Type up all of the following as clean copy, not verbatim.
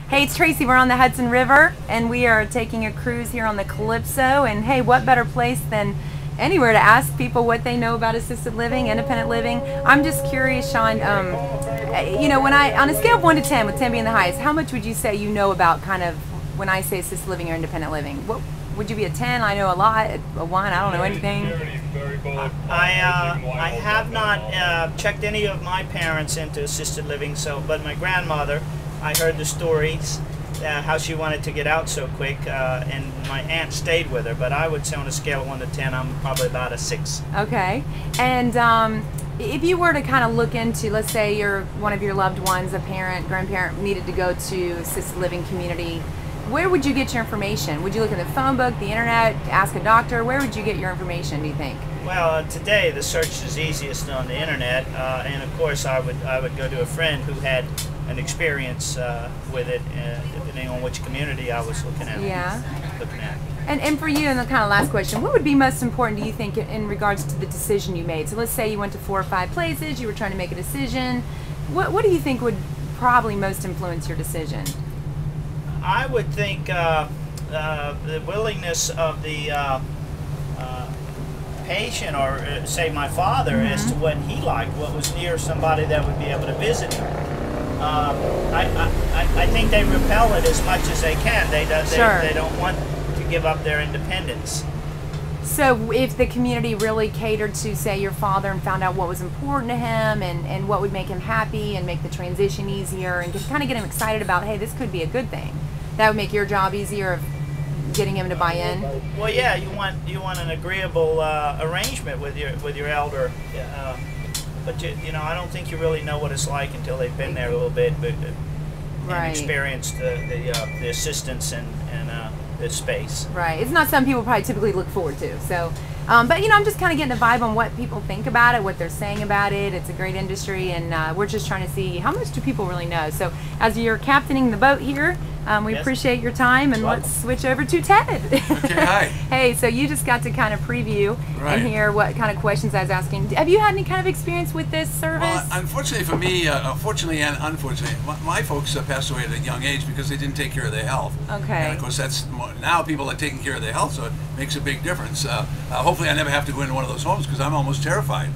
Hey, it's Tracy. We're on the Hudson River, and we are taking a cruise here on the Calypso. And hey, what better place than anywhere to ask people what they know about assisted living, independent living. I'm just curious, Sean, you know, when on a scale of 1 to 10, with 10 being the highest, how much would you say you know about kind of when I say assisted living or independent living? What would you be, a 10? I know a lot. A 1, I don't know anything. I have not checked any of my parents into assisted living, but my grandmother, I heard the stories, how she wanted to get out so quick, and my aunt stayed with her, but I would say on a scale of 1 to 10, I'm probably about a 6. Okay. And if you were to kind of look into, let's say one of your loved ones, a parent, grandparent, needed to go to assisted living community, where would you get your information? Would you look in the phone book, the internet, ask a doctor? Where would you get your information, do you think? Well, today the search is easiest on the internet, and of course I would go to a friend who had an experience with it, depending on which community I was looking at. Yeah. Looking at. And for you, and the kind of last question, what would be most important, do you think, in regards to the decision you made? So let's say you went to 4 or 5 places, you were trying to make a decision. What do you think would probably most influence your decision? I would think the willingness of the patient, or say my father, as to what he liked, what was near somebody that would be able to visit him. I think they repel it as much as they can. They don't want to give up their independence. So if the community really catered to, say, your father and found out what was important to him and what would make him happy and make the transition easier and kind of get him excited about, hey, this could be a good thing, that would make your job easier of getting him to buy in? Well, yeah, you want an agreeable arrangement with your elder. But you know, I don't think you really know what it's like until they've been there a little bit, and experienced the assistance and the space. Right. It's not something people probably typically look forward to. So, but you know, I'm just kind of getting a vibe on what people think about it, what they're saying about it. It's a great industry, and we're just trying to see how much do people really know. So, as you're captaining the boat here, we appreciate your time, and let's switch over to Ted. Okay, hi. Hey, so you just got to kind of preview and hear what kind of questions I was asking. Have you had any kind of experience with this service? Well, unfortunately for me, fortunately and unfortunately, my folks passed away at a young age because they didn't take care of their health. Okay. And of course, that's now people are taking care of their health, so it makes a big difference. Hopefully, I never have to go into one of those homes because I'm almost terrified.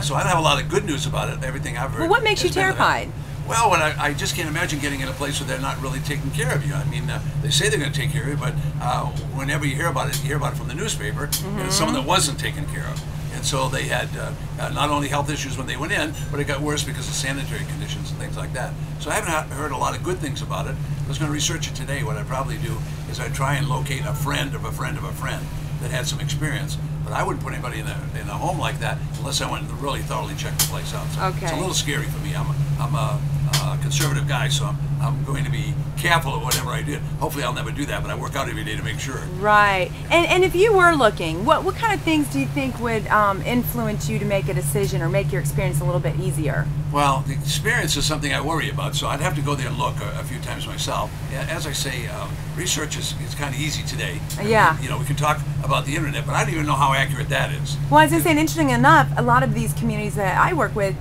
So I don't have a lot of good news about it. Everything I've heard. Well, what makes you terrified? Well, I just can't imagine getting in a place where they're not really taking care of you. I mean, they say they're going to take care of you, but whenever you hear about it from the newspaper, and it's someone that wasn't taken care of. And so they had not only health issues when they went in, but it got worse because of sanitary conditions and things like that. So I haven't heard a lot of good things about it. I was going to research it today. What I'd probably do is I'd try and locate a friend of a friend of a friend that had some experience. But I wouldn't put anybody in a home like that unless I went and really thoroughly checked the place out. So it's a little scary for me. I'm a conservative guy, so I'm going to be careful of whatever I do. Hopefully I'll never do that, but I work out every day to make sure. Right. And if you were looking, what kind of things do you think would influence you to make a decision or make your experience a little bit easier? Well, the experience is something I worry about, so I'd have to go there and look a few times myself. As I say, research is kind of easy today. Yeah. You know, we can talk about the internet, but I don't even know how accurate that is. Well, as I was saying, interesting enough, a lot of these communities that I work with,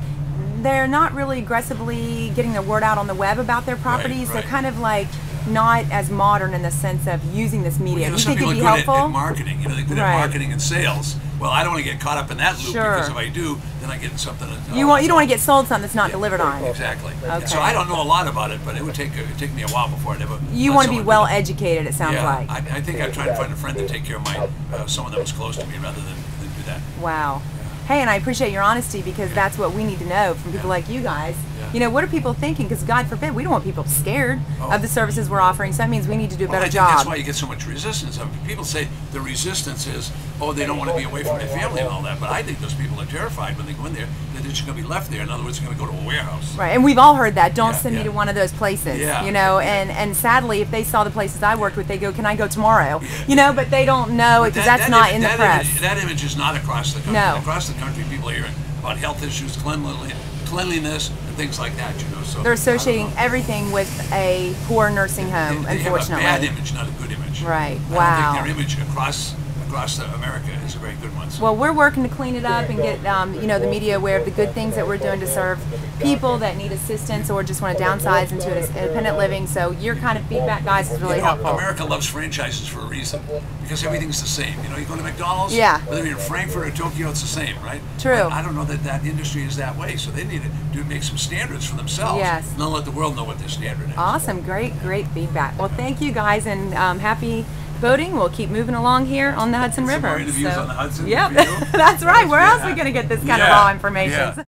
they're not really aggressively getting the word out on the web about their properties. They're kind of like not as modern in the sense of using this media. Well, you know, you think it'd be helpful? helpful? At marketing, you know, they're good at marketing and sales. Well, I don't want to get caught up in that loop because if I do, then I get something. You don't want to get sold something that's not delivered on. Exactly. Okay. So I don't know a lot about it, but it would take me a while before I'd ever. You want to be well educated, it sounds like. I think I'd try to find a friend to take care of my someone that was close to me rather than do that. Wow. Hey, and I appreciate your honesty because that's what we need to know from people like you guys. You know, what are people thinking? Because God forbid, we don't want people scared of the services we're offering. So that means we need to do a better job. That's why you get so much resistance. I mean, people say the resistance is, oh, they don't want to be away from their family and all that. But I think those people are terrified when they go in there. They're just going to be left there. In other words, they're going to go to a warehouse. Right, and we've all heard that. Don't send me to one of those places. Yeah. You know, and sadly, if they saw the places I worked with, they go, "Can I go tomorrow?" You know, but they don't know because that's not in the press. That image is not across the country. No. Across the country, people are hearing about health issues, cleanliness, and things like that. You know, so they're associating everything with a poor nursing home. They unfortunately, have a bad image, not a good image. Right. I don't think their image across across America is a very good one. So. Well, we're working to clean it up and get you know, the media aware of the good things that we're doing to serve people that need assistance or just want to downsize into an independent living. So your kind of feedback, guys, is really helpful. America loves franchises for a reason, because everything's the same. You know, you go to McDonald's, yeah, whether you're in Frankfurt or Tokyo, it's the same, right? True. But I don't know that that industry is that way, so they need to make some standards for themselves. Yes. And then let the world know what their standard is. Awesome, great feedback. Well, thank you guys, and happy boating. We'll keep moving along here on the Hudson River. Some more interviews on the Hudson. Yep, that's right. Where else are we going to get this kind of raw information? Yeah.